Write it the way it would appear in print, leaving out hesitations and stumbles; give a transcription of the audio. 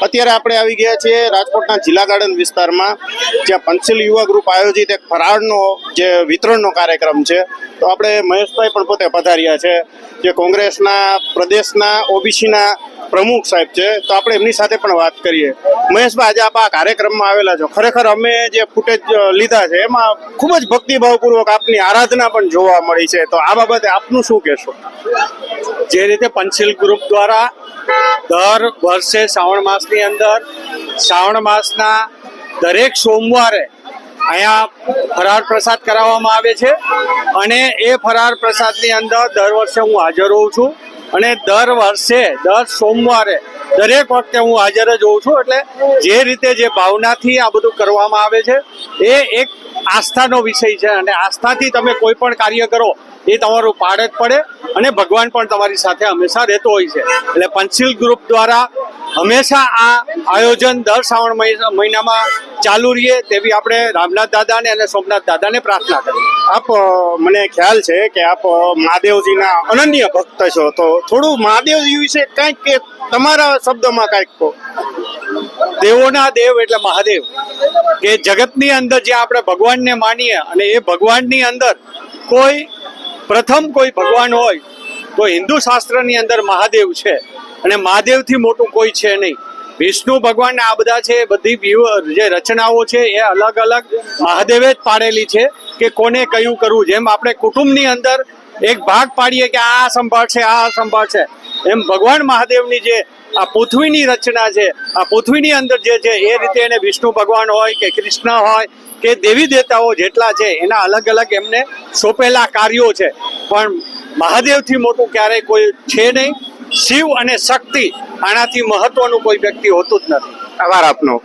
અત્યારે આપણે આવી ગયા છીએ રાજકોટના જિલ્લા ગાર્ડન વિસ્તારમાં, જ્યાં પંચશીલ યુવા ગ્રુપ આયોજિત એક ફરાળનો જે વિતરણનો કાર્યક્રમ છે. તો આપણે મહેશભાઈ પણ પોતે પધાર્યા છે, જે કોંગ્રેસના પ્રદેશના ઓબીસીના પ્રમુખ સાહેબ છે. તો આપણે એમની સાથે પણ વાત કરીએ. મહેશભાઈ, આજે આપ આ કાર્યક્રમમાં આવેલા છો. ખરેખર અમે જે ફૂટેજ લીધા છે એમાં ખૂબ જ ભક્તિભાવપૂર્વક આપની આરાધના પણ જોવા મળી છે. તો આ બાબતે આપનું શું કહેશો? જે રીતે પંચશીલ ગ્રુપ દ્વારા દર વર્ષે શ્રાવણ માસની અંદર શ્રાવણ માસના દરેક સોમવારે અહીંયા ફરાળ પ્રસાદ કરાવવામાં આવે છે અને એ ફરાળ પ્રસાદની અંદર દર વર્ષે હું હાજર હોઉં છું અને દર વર્ષે દર સોમવારે દરેક વખતે હું હાજર જ હોઉં છું. એટલે જે રીતે જે ભાવનાથી આ બધું કરવામાં આવે છે એ એક આસ્થાનો વિષય છે અને આસ્થાથી તમે કોઈ પણ કાર્ય કરો એ તમારું પાડ જ પડે અને ભગવાન પણ તમારી સાથે હંમેશા રહેતો હોય છે. એટલે પંચશીલ ગ્રુપ દ્વારા હંમેશા આ આયોજન દર શ્રાવણ મહિનામાં ચાલુ રહીએ તેવી આપણે રામનાથ દાદાને અને સોમનાથ દાદાને પ્રાર્થના કરીએ. આપ મને ખ્યાલ છે કે આપ મહાદેવજીના અનન્ય ભક્ત છો, તો થોડું મહાદેવજી વિશે કંઈક કે તમારા શબ્દમાં કંઈક કહો. દેવોના દેવ એટલે મહાદેવ, કે જગતની અંદર જે આપણે ભગવાનને માનીએ અને એ ભગવાનની અંદર કોઈ પ્રથમ કોઈ ભગવાન હોય તો હિન્દુ શાસ્ત્રની અંદર મહાદેવ છે અને મહાદેવથી મોટું કોઈ છે નહીં. વિષ્ણુ ભગવાન આ બધા છે, બધી જે રચનાઓ છે એ અલગ અલગ મહાદેવે જ પાડેલી છે કે કોને કયું કરવું. જેમ આપણે કુટુંબની અંદર એક ભાગ પાડીએ કે આ સંભાળશે આ સંભાળશે, એમ ભગવાન મહાદેવની જે આ પૃથ્વીની રચના છે, આ પૃથ્વીની અંદર જે છે એ રીતે એને વિષ્ણુ ભગવાન હોય કે કૃષ્ણ હોય કે દેવી દેવતાઓ જેટલા છે એના અલગ અલગ એમને સોંપેલા કાર્યો છે. પણ મહાદેવથી મોટું ક્યારેય કોઈ છે નહીં. શિવ અને શક્તિ આનાથી મહત્વનું કોઈ વ્યક્તિ હોતું જ નથી. આભાર આપનો.